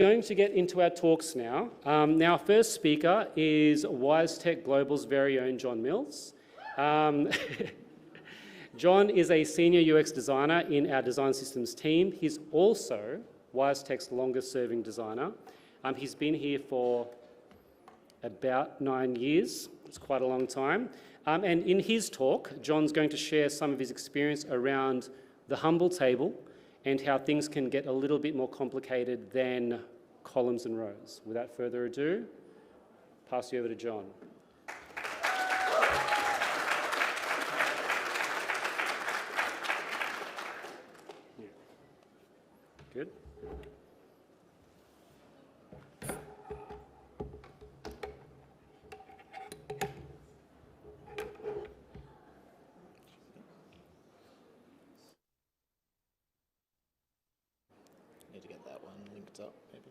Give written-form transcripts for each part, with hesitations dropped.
We're going to get into our talks now. Our first speaker is WiseTech Global's very own John Mills. John is a senior UX designer in our design systems team. He's also WiseTech's longest serving designer. He's been here for about 9 years. It's quite a long time. And in his talk, John's going to share some of his experience around the humble table and how things can get a little bit more complicated than columns and rows. Without further ado, pass you over to John. Good. Need to get that one linked up, maybe.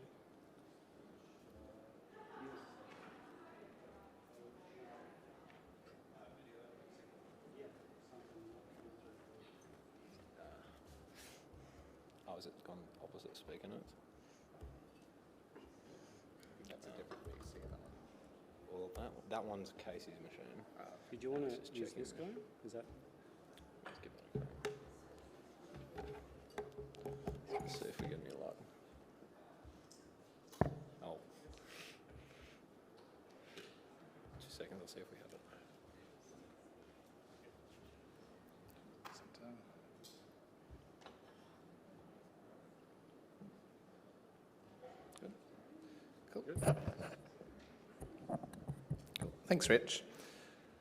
Oh, has it gone opposite speaker notes? That's a different PC, that one. Well, that one's Casey's machine. Did you want to use this guy? Is that? Let's give that a go. Let's see if we get any luck. Oh. 2 seconds, I'll see if we have it. Good. Cool. Cool. Thanks, Rich.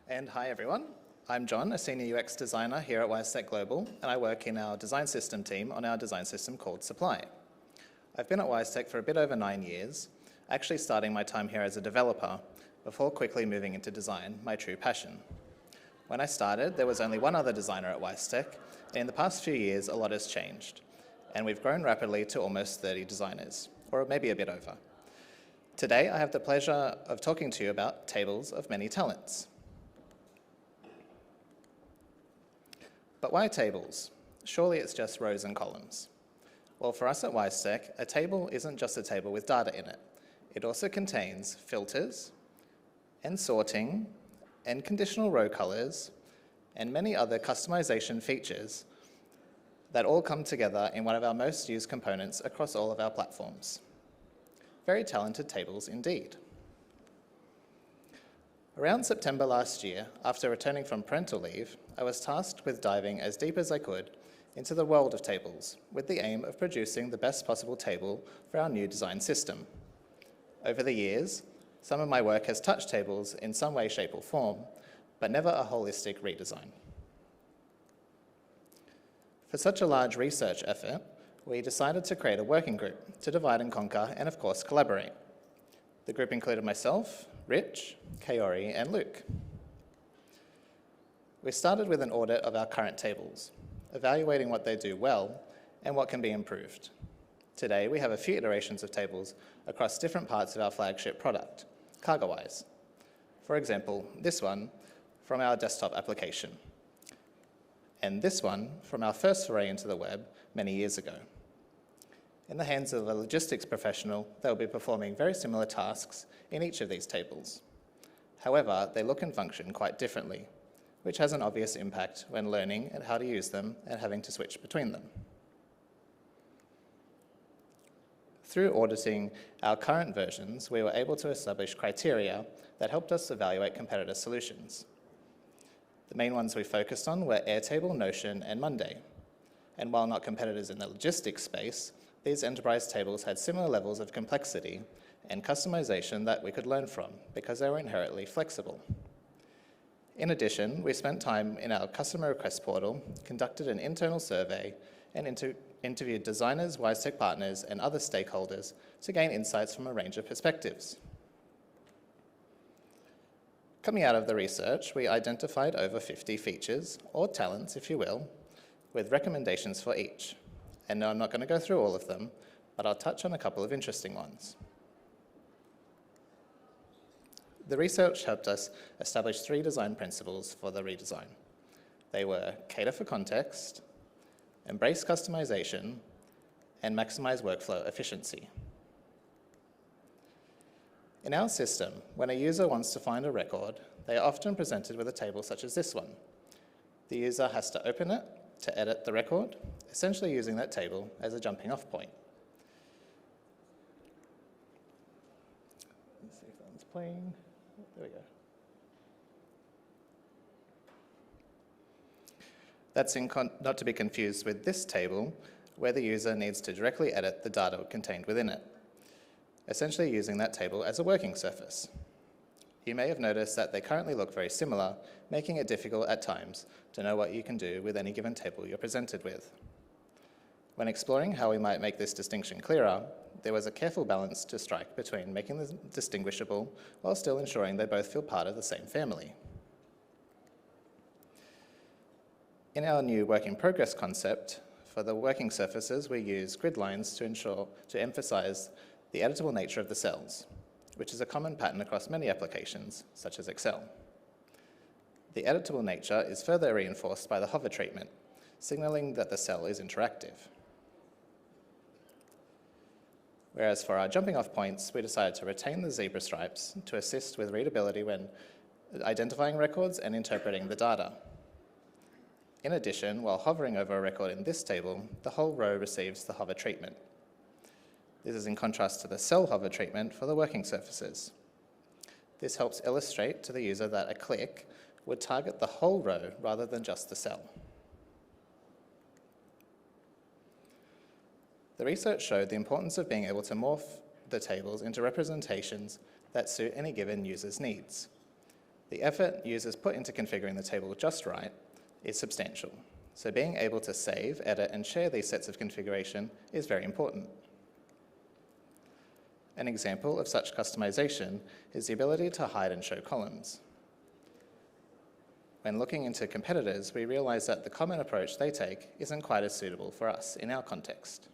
And hi, everyone. I'm John, a senior UX designer here at WiseTech Global, and I work in our design system team on our design system called Supply. I've been at WiseTech for a bit over 9 years, actually starting my time here as a developer before quickly moving into design, my true passion. When I started, there was only one other designer at WiseTech, and in the past few years, a lot has changed, and we've grown rapidly to almost 30 designers, or maybe a bit over. Today, I have the pleasure of talking to you about tables of many talents. But why tables? Surely it's just rows and columns. Well, for us at WiseTech, a table isn't just a table with data in it. It also contains filters and sorting and conditional row colors and many other customization features that all come together in one of our most used components across all of our platforms. Very talented tables indeed. Around September last year, after returning from parental leave, I was tasked with diving as deep as I could into the world of tables, with the aim of producing the best possible table for our new design system. Over the years, some of my work has touched tables in some way, shape, or form, but never a holistic redesign. For such a large research effort, we decided to create a working group to divide and conquer and, of course, collaborate. The group included myself, Rich, Kaori, and Luke. We started with an audit of our current tables, evaluating what they do well and what can be improved. Today, we have a few iterations of tables across different parts of our flagship product, CargoWise. For example, this one from our desktop application, and this one from our first foray into the web many years ago. In the hands of a logistics professional, they'll be performing very similar tasks in each of these tables. However, they look and function quite differently, which has an obvious impact when learning and how to use them and having to switch between them. Through auditing our current versions, we were able to establish criteria that helped us evaluate competitor solutions. The main ones we focused on were Airtable, Notion, and Monday. And while not competitors in the logistics space, these enterprise tables had similar levels of complexity and customization that we could learn from because they were inherently flexible. In addition, we spent time in our customer request portal, conducted an internal survey, and interviewed designers, WiseTech partners, and other stakeholders to gain insights from a range of perspectives. Coming out of the research, we identified over 50 features, or talents if you will, with recommendations for each. And no, I'm not going to go through all of them, but I'll touch on a couple of interesting ones. The research helped us establish 3 design principles for the redesign. They were cater for context, embrace customization, and maximize workflow efficiency. In our system, when a user wants to find a record, they are often presented with a table such as this one. The user has to open it to edit the record, essentially using that table as a jumping off point. Let's see if that one's playing. There we go. That's not to be confused with this table, where the user needs to directly edit the data contained within it, essentially using that table as a working surface. You may have noticed that they currently look very similar, making it difficult at times to know what you can do with any given table you're presented with. When exploring how we might make this distinction clearer, there was a careful balance to strike between making them distinguishable while still ensuring they both feel part of the same family. In our new work in progress concept, for the working surfaces, we use grid lines to emphasize the editable nature of the cells, which is a common pattern across many applications, such as Excel. The editable nature is further reinforced by the hover treatment, signaling that the cell is interactive. Whereas for our jumping off points, we decided to retain the zebra stripes to assist with readability when identifying records and interpreting the data. In addition, while hovering over a record in this table, the whole row receives the hover treatment. This is in contrast to the cell hover treatment for the working surfaces. This helps illustrate to the user that a click would target the whole row rather than just the cell. The research showed the importance of being able to morph the tables into representations that suit any given user's needs. The effort users put into configuring the table just right is substantial, so being able to save, edit, and share these sets of configuration is very important. An example of such customization is the ability to hide and show columns. When looking into competitors, we realize that the common approach they take isn't quite as suitable for us in our context.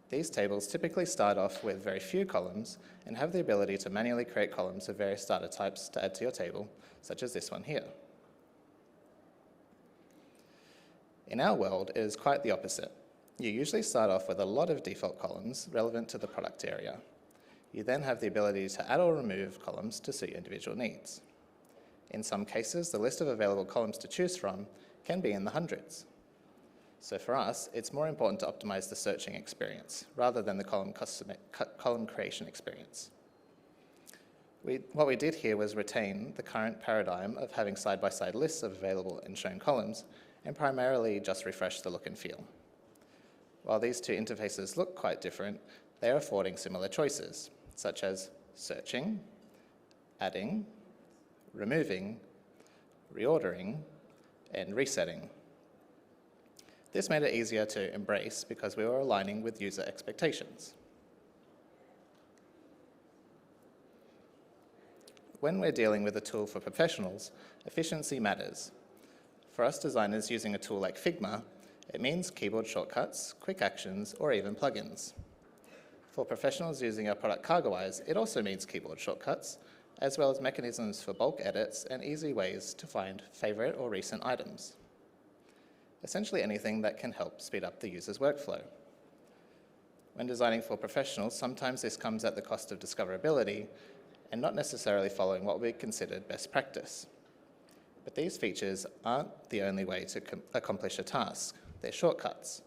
These tables typically start off with very few columns and have the ability to manually create columns of various data types to add to your table, such as this one here. In our world, it is quite the opposite. You usually start off with a lot of default columns relevant to the product area. You then have the ability to add or remove columns to suit your individual needs. In some cases, the list of available columns to choose from can be in the hundreds. So for us, it's more important to optimize the searching experience rather than the column creation experience. What we did here was retain the current paradigm of having side-by-side lists of available and shown columns and primarily just refresh the look and feel. While these two interfaces look quite different, they are affording similar choices, such as searching, adding, removing, reordering, and resetting. This made it easier to embrace because we were aligning with user expectations. When we're dealing with a tool for professionals, efficiency matters. For us designers using a tool like Figma, it means keyboard shortcuts, quick actions, or even plugins. For professionals using our product CargoWise, it also means keyboard shortcuts, as well as mechanisms for bulk edits and easy ways to find favorite or recent items. Essentially anything that can help speed up the user's workflow. When designing for professionals, sometimes this comes at the cost of discoverability and not necessarily following what we considered best practice. But these features aren't the only way to accomplish a task. They're shortcuts,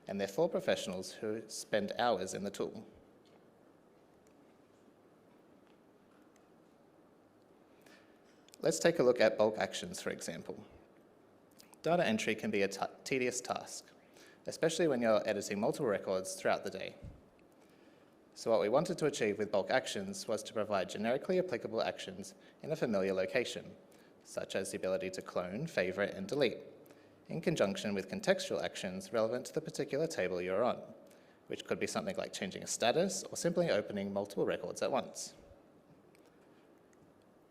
and they're for professionals who spend hours in the tool. Let's take a look at bulk actions, for example. Data entry can be a tedious task, especially when you're editing multiple records throughout the day. So what we wanted to achieve with bulk actions was to provide generically applicable actions in a familiar location, such as the ability to clone, favorite, and delete, in conjunction with contextual actions relevant to the particular table you're on, which could be something like changing a status or simply opening multiple records at once.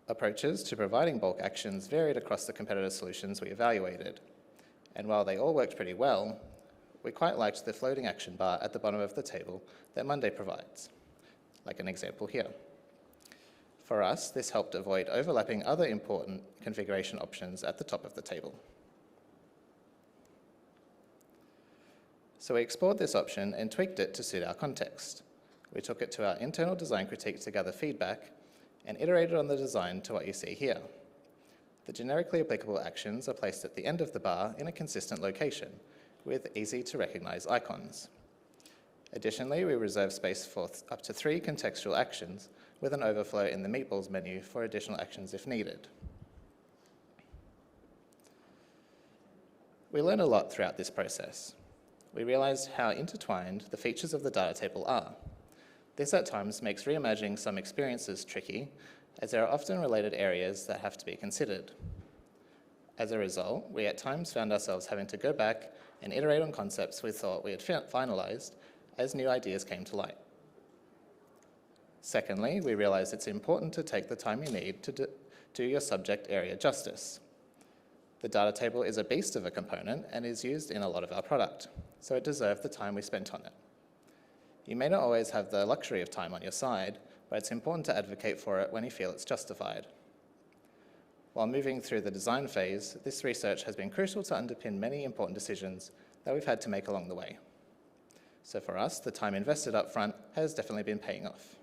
Approaches to providing bulk actions varied across the competitor solutions we evaluated, and while they all worked pretty well, we quite liked the floating action bar at the bottom of the table that Monday provides, like an example here. For us, this helped avoid overlapping other important configuration options at the top of the table. So we explored this option and tweaked it to suit our context. we took it to our internal design critique to gather feedback and iterated on the design to what you see here. The generically applicable actions are placed at the end of the bar in a consistent location with easy to recognize icons. Additionally, we reserve space for up to 3 contextual actions with an overflow in the meatballs menu for additional actions if needed. We learned a lot throughout this process. We realized how intertwined the features of the data table are. This at times makes reimagining some experiences tricky, as there are often related areas that have to be considered. As a result, we at times found ourselves having to go back and iterate on concepts we thought we had finalized as new ideas came to light. Secondly, we realized it's important to take the time you need to do your subject area justice. The data table is a beast of a component and is used in a lot of our product, so it deserved the time we spent on it. You may not always have the luxury of time on your side, but it's important to advocate for it when you feel it's justified. While moving through the design phase, this research has been crucial to underpin many important decisions that we've had to make along the way. So for us, the time invested up front has definitely been paying off.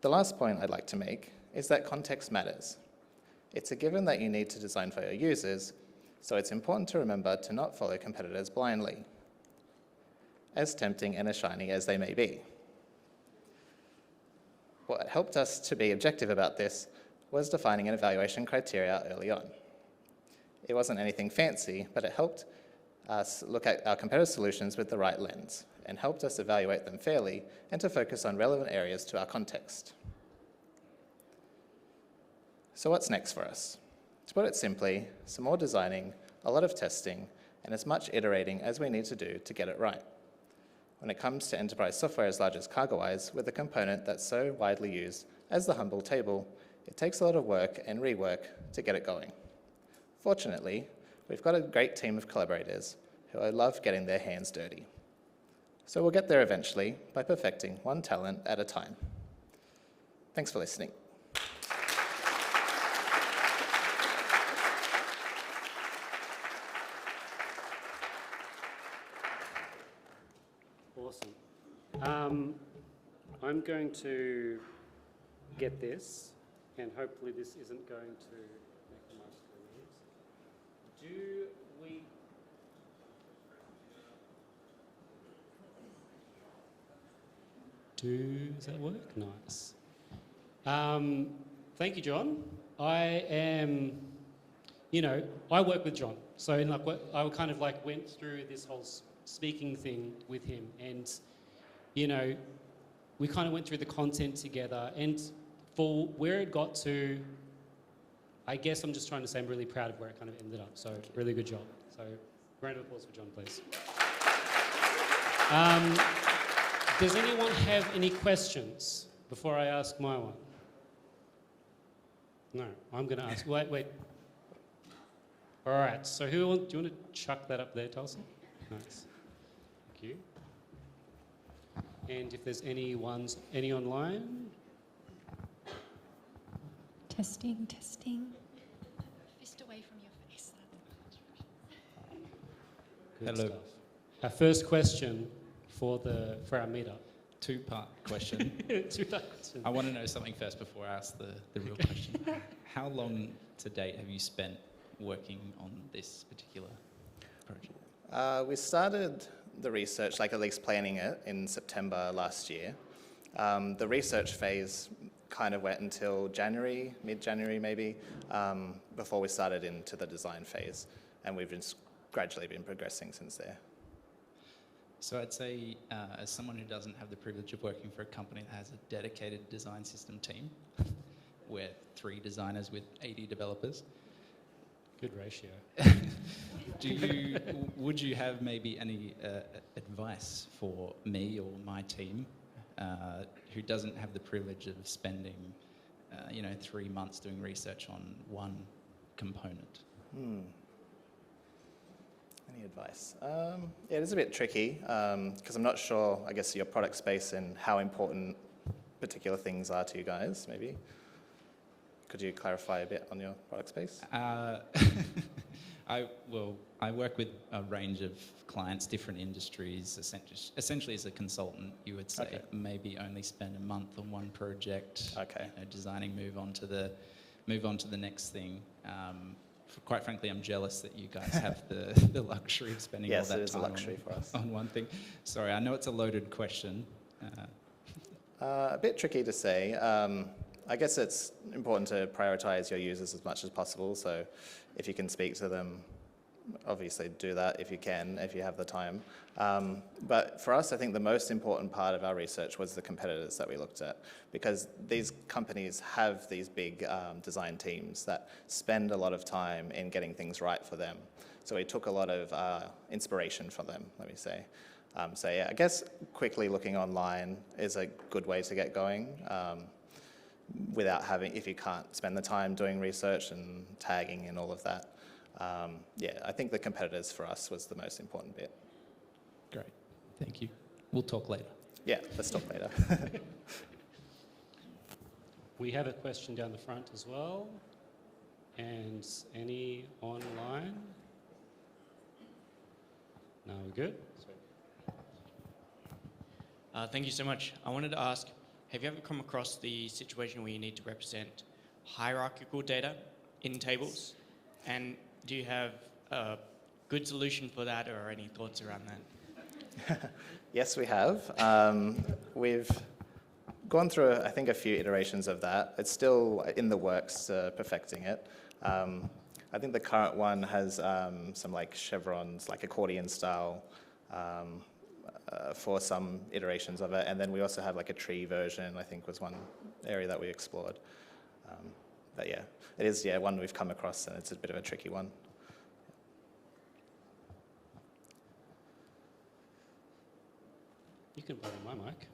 The last point I'd like to make is that context matters. It's a given that you need to design for your users, so it's important to remember to not follow competitors blindly, as tempting and as shiny as they may be. What helped us to be objective about this was defining an evaluation criteria early on. It wasn't anything fancy, but it helped us look at our competitor solutions with the right lens and helped us evaluate them fairly and to focus on relevant areas to our context. So what's next for us? To put it simply, some more designing, a lot of testing, and as much iterating as we need to do to get it right. When it comes to enterprise software as large as CargoWise, with a component that's so widely used as the humble table, it takes a lot of work and rework to get it going. Fortunately, we've got a great team of collaborators who love getting their hands dirty. So we'll get there eventually by perfecting one talent at a time. Thanks for listening. Awesome. I'm going to get this, and hopefully this isn't going to make my screen. Does that work? Nice. Thank you, John. I work with John. So I kind of went through this whole speaking thing with him, and we kind of went through the content together, and for where it got to, I guess I'm just trying to say I'm really proud of where it kind of ended up. So really good job. So round of applause for John, please. Does anyone have any questions before I ask my one? No, I'm going to ask. Wait. All right, so do you want to chuck that up there, Tulsa? Nice. Thank you. And if there's any online? Testing. Fist away from your face. Good Hello. stuff. Our first question for our meetup. Two-part question. Two-part question. I want to know something first before I ask the real question. How long to date have you spent working on this particular project? We started the research, at least planning it, in September last year. The research phase kind of went until January, mid-January maybe, before we started into the design phase. And we've just gradually been progressing since there. So I'd say, as someone who doesn't have the privilege of working for a company that has a dedicated design system team, we're 3 designers with 80 developers. Good ratio. Would you have maybe any advice for me or my team who doesn't have the privilege of spending 3 months doing research on one component? Any advice? It is a bit tricky because I'm not sure, I guess, your product space and how important particular things are to you guys, maybe. Could you clarify a bit on your product space? I'm I work with a range of clients, different industries. Essentially, as a consultant, you would say Okay. maybe only spend a month on one project. Okay. Designing, move on to the next thing. Quite frankly, I'm jealous that you guys have the luxury of spending all Yes, that it is a time luxury for us. on one thing. Sorry, I know it's a loaded question. A bit tricky to say. I guess it's important to prioritize your users as much as possible. So if you can speak to them, obviously do that if you can, if you have the time. But for us, I think the most important part of our research was the competitors that we looked at, because these companies have these big design teams that spend a lot of time in getting things right for them. So we took a lot of inspiration from them, let me say. So yeah, I guess quickly looking online is a good way to get going without having, if you can't spend the time doing research and tagging and all of that. Yeah, I think the competitors for us was the most important bit. Great, thank you. We'll talk later. Yeah, let's talk later. We have a question down the front as well. And any online? No, we're good? Thank you so much. I wanted to ask, have you ever come across the situation where you need to represent hierarchical data in tables? And do you have a good solution for that, or any thoughts around that? Yes, we have. We've gone through, I think, a few iterations of that. It's still in the works, perfecting it. I think the current one has some like chevrons, like accordion style, for some iterations of it. And then we also have like a tree version, I think was one area that we explored. But yeah, it is one we've come across, and it's a bit of a tricky one. You can borrow my mic.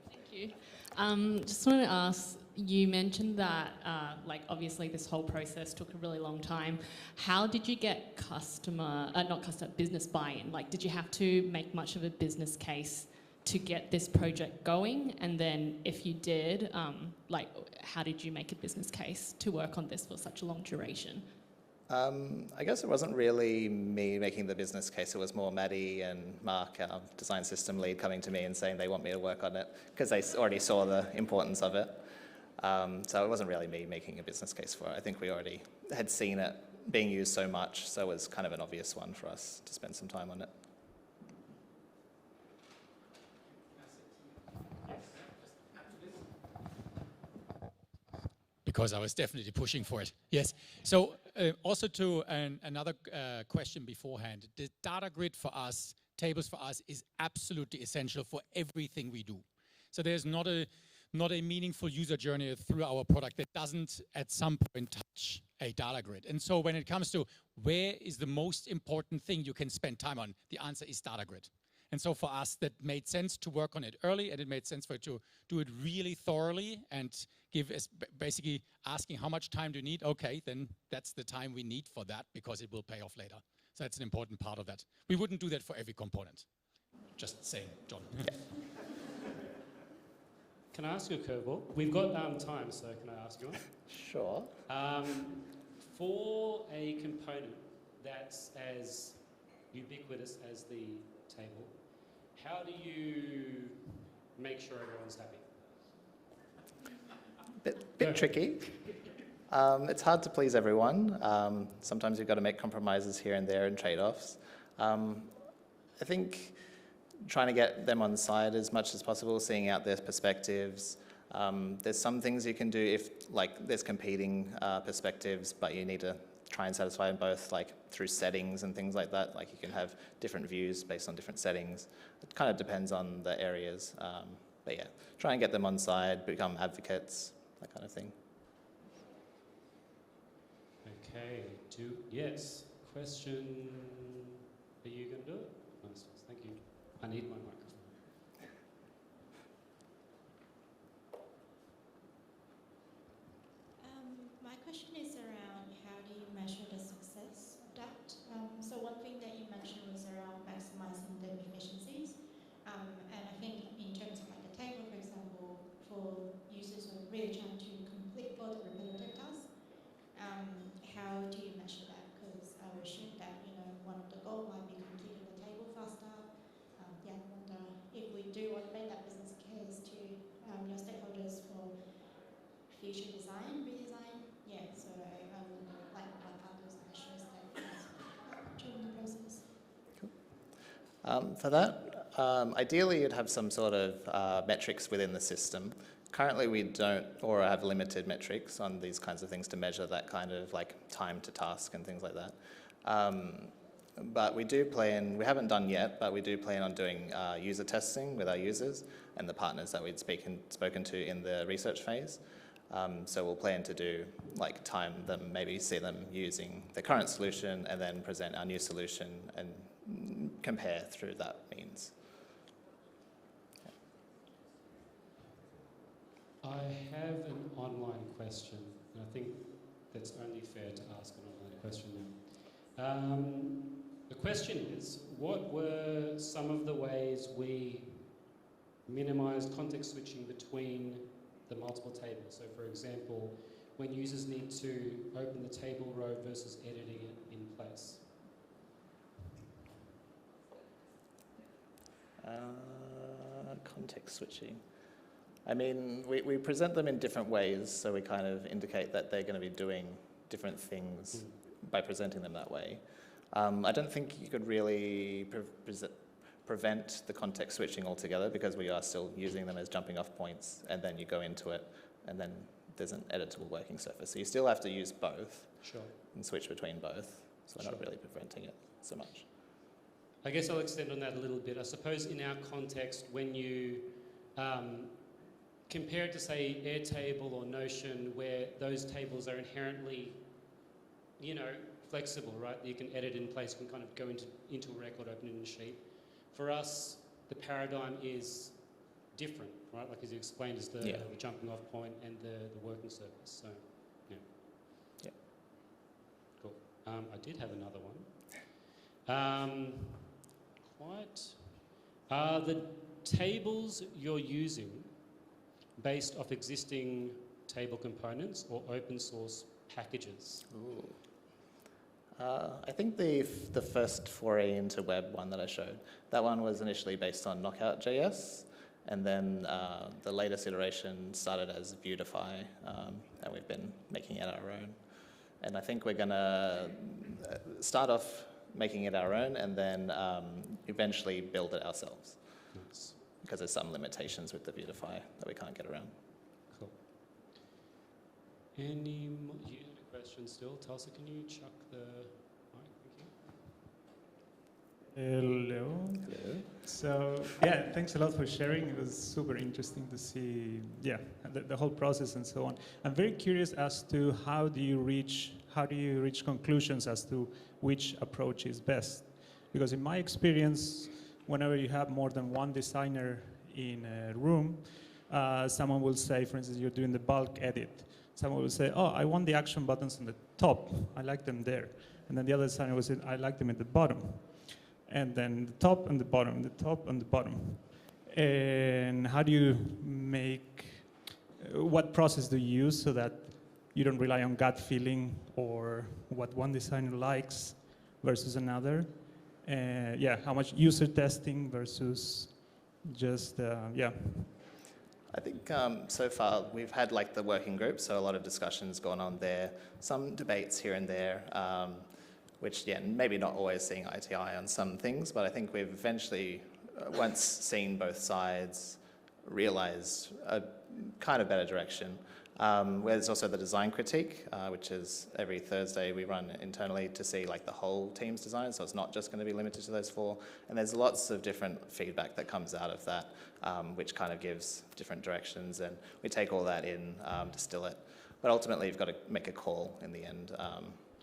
Thank you. Just wanted to ask, you mentioned that, obviously this whole process took a really long time. How did you get business buy-in? Like, did you have to make much of a business case to get this project going? And then if you did, how did you make a business case to work on this for such a long duration? I guess it wasn't really me making the business case. It was more Maddie and Mark, our design system lead, coming to me and saying they want me to work on it because they already saw the importance of it. So it wasn't really me making a business case for it. I think we already had seen it being used so much, so it was kind of an obvious one for us to spend some time on it. Because I was definitely pushing for it. Yes. So also to another question beforehand, the data grid for us, tables for us, is absolutely essential for everything we do. So there's not a meaningful user journey through our product that doesn't at some point touch a data grid. And so when it comes to where is the most important thing you can spend time on, the answer is data grid. And so for us, that made sense to work on it early, and it made sense for it to do it really thoroughly and give us basically asking how much time do you need? Okay, then that's the time we need for that because it will pay off later. So that's an important part of that. We wouldn't do that for every component. Just saying, John. Yeah. Can I ask you a curveball? We've got time, so can I ask you one? Sure. For a component that's as ubiquitous as the table, how do you make sure everyone's happy? Bit tricky. It's hard to please everyone. Sometimes you've got to make compromises here and there and trade-offs. I think trying to get them on side as much as possible, seeing out their perspectives. There's some things you can do if, there's competing perspectives, but you need to try and satisfy them both, through settings and things like that. You can have different views based on different settings. It kind of depends on the areas. But yeah, try and get them on side, become advocates, that kind of thing. Okay, yes, question, are you going to do it? Nice, thank you. I need my microphone. My question is around how do you measure the success of that? So one thing that you mentioned was around maximizing the efficiencies. And I think in terms of the table, for example, for users who are really trying to complete all the repetitive tasks, how do you measure that? Because I would assume that, For that, ideally you'd have some sort of metrics within the system. Currently we don't, or have limited metrics on these kinds of things to measure that kind of like time to task and things like that. But we do plan, we haven't done yet, but we do plan on doing user testing with our users and the partners that we'd spoken to in the research phase. So we'll plan to do, like, time them, maybe see them using the current solution and then present our new solution and compare through that means. I have an online question, and I think that's only fair to ask an online question now. The question is, what were some of the ways we minimized context switching between the multiple tables? So for example, when users need to open the table row versus editing it in place. Context switching. I mean, we present them in different ways, so we kind of indicate that they're going to be doing different things by presenting them that way. I don't think you could really prevent the context switching altogether because we are still using them as jumping off points, and then you go into it, and then there's an editable working surface. So you still have to use both and switch between both, so we're not really preventing it so much. I guess I'll extend on that a little bit. I suppose in our context, when you compare it to, say, Airtable or Notion, where those tables are inherently, you know, flexible, right? You can edit in place, you can kind of go into a record, open it in a sheet. For us, the paradigm is different, right? Like as you explained, is the jumping off point and the working surface. So, yeah. Yeah. Cool. I did have another one. Are the tables you're using based off existing table components or open source packages? Ooh. I think the first foray into web one that I showed, that one was initially based on Knockout.js, and then the latest iteration started as Viewdify, and we've been making it our own. And I think we're going to start off making it our own and then eventually build it ourselves. Nice. Because there's some limitations with the Viewdify that we can't get around. Cool. Any more? You had a question still? Tulsa, can you chuck the mic? Thank you. Hello. Hello. So, yeah, thanks a lot for sharing. It was super interesting to see, the whole process and so on. I'm very curious as to how do you reach conclusions as to which approach is best? Because in my experience, whenever you have more than one designer in a room, someone will say, for instance, you're doing the bulk edit. Someone will say, oh, I want the action buttons on the top. I like them there. And then the other designer will say, I like them at the bottom. And then the top and the bottom, the top and the bottom. And how do you what process do you use so that you don't rely on gut feeling or what one designer likes versus another? How much user testing versus just, I think so far we've had like the working group, so a lot of discussions going on there, some debates here and there, which maybe not always seeing eye to eye on some things, but I think we've eventually, once seen both sides, realized a kind of better direction. Where there's also the design critique, which is every Thursday we run internally to see like the whole team's design, so it's not just going to be limited to those four. And there's lots of different feedback that comes out of that, which kind of gives different directions, and we take all that in, distill it. But ultimately you've got to make a call in the end,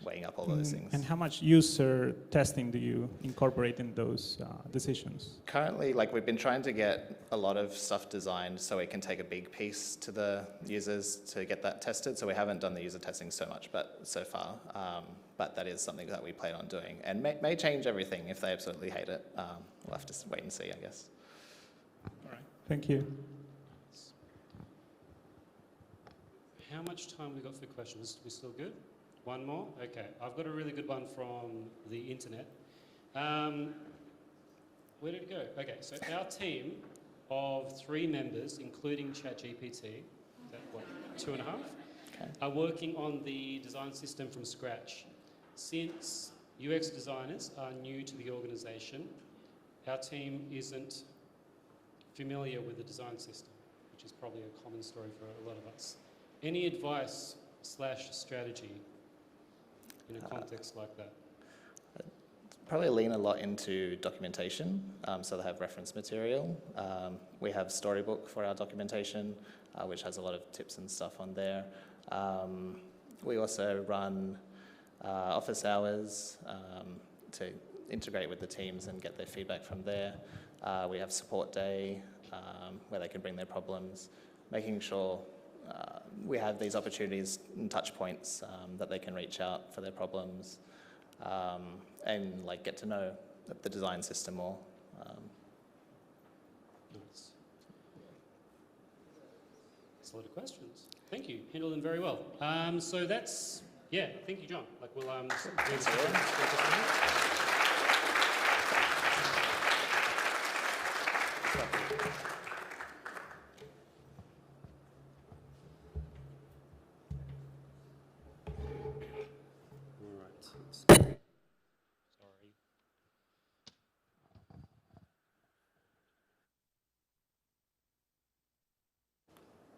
weighing up all those things. And how much user testing do you incorporate in those decisions? Currently, like we've been trying to get a lot of stuff designed so we can take a big piece to the users to get that tested. So we haven't done the user testing so much, but so far. But that is something that we plan on doing, and may change everything if they absolutely hate it. We'll have to wait and see, I guess. All right. Thank you. How much time we got for questions? We still good? One more? Okay. I've got a really good one from the internet. Where did it go? Okay, so our team of 3 members, including ChatGPT, is that what, 2.5? Okay. Are working on the design system from scratch. Since UX designers are new to the organisation, our team isn't familiar with the design system, which is probably a common story for a lot of us. Any advice / strategy in a context like that? Probably lean a lot into documentation, so they have reference material. We have Storybook for our documentation, which has a lot of tips and stuff on there. We also run office hours to integrate with the teams and get their feedback from there. We have support day where they can bring their problems, making sure we have these opportunities and touch points that they can reach out for their problems. And like get to know the design system more. Nice. That's a lot of questions. Thank you. Handled them very well. So that's, yeah, thank you, John. Like we'll Thanks,